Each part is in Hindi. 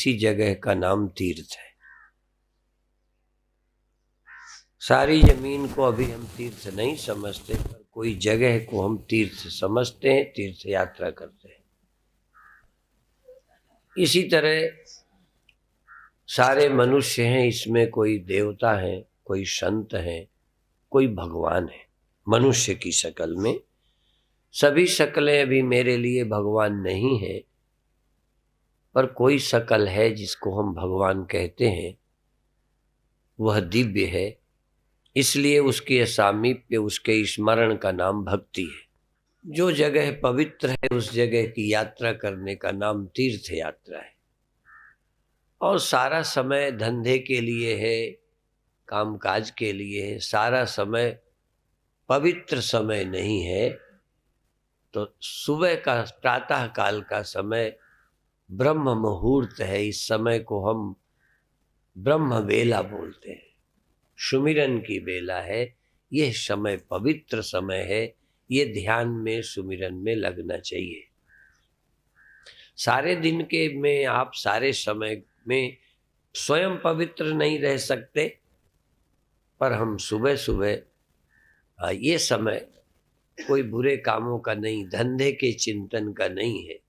किसी जगह का नाम तीर्थ है। सारी जमीन को अभी हम तीर्थ नहीं समझते, पर कोई जगह को हम तीर्थ समझते हैं, तीर्थ यात्रा करते हैं। इसी तरह सारे मनुष्य हैं, इसमें कोई देवता है, कोई संत है, कोई भगवान है। मनुष्य की शक्ल में सभी शक्लें अभी मेरे लिए भगवान नहीं है, पर कोई शक्ल है जिसको हम भगवान कहते हैं, वह दिव्य है। इसलिए उसके सामीप्य, उसके स्मरण का नाम भक्ति है। जो जगह पवित्र है उस जगह की यात्रा करने का नाम तीर्थ यात्रा है। और सारा समय धंधे के लिए है, कामकाज के लिए है, सारा समय पवित्र समय नहीं है। तो सुबह का प्रातः काल का समय ब्रह्म मुहूर्त है। इस समय को हम ब्रह्म बेला बोलते हैं, सुमिरन की बेला है। यह समय पवित्र समय है, ये ध्यान में सुमिरन में लगना चाहिए। सारे दिन के में आप सारे समय में स्वयं पवित्र नहीं रह सकते, पर हम सुबह सुबह ये समय कोई बुरे कामों का नहीं, धंधे के चिंतन का नहीं है।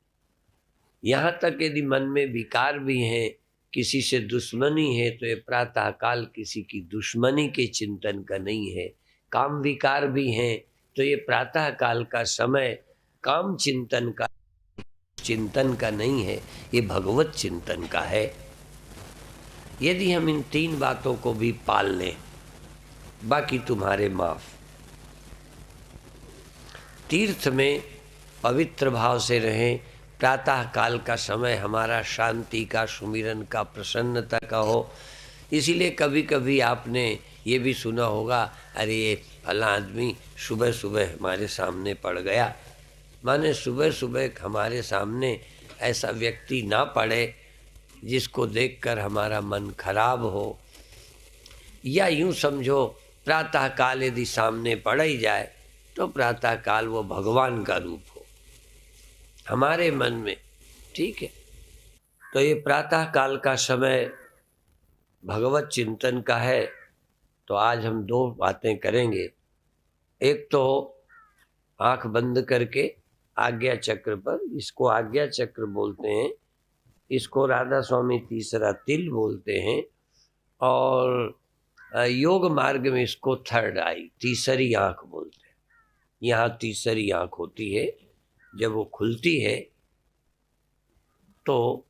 यहाँ तक यदि मन में विकार भी हैं, किसी से दुश्मनी है, तो ये प्रातः काल किसी की दुश्मनी के चिंतन का नहीं है। काम विकार भी हैं, तो ये प्रातः काल का समय काम चिंतन का नहीं है, ये भगवत चिंतन का है। यदि हम इन तीन बातों को भी पाल लें, बाकी तुम्हारे माफ। तीर्थ में पवित्र भाव से रहें, प्रातः काल का समय हमारा शांति का, सुमिरन का, प्रसन्नता का हो। इसीलिए कभी कभी आपने ये भी सुना होगा, अरे ये फला आदमी सुबह सुबह हमारे सामने पड़ गया। माने सुबह सुबह हमारे सामने ऐसा व्यक्ति ना पड़े जिसको देखकर हमारा मन खराब हो, या यूं समझो प्रातः काल यदि सामने पड़ ही जाए तो प्रातः काल वो भगवान का रूप हो हमारे मन में, ठीक है। तो ये प्रातः काल का समय भगवत चिंतन का है। तो आज हम दो बातें करेंगे। एक तो आंख बंद करके आज्ञा चक्र पर, इसको आज्ञा चक्र बोलते हैं, इसको राधा स्वामी तीसरा तिल बोलते हैं, और योग मार्ग में इसको थर्ड आई, तीसरी आंख बोलते हैं। यहाँ तीसरी आंख होती है, जब वो खुलती है तो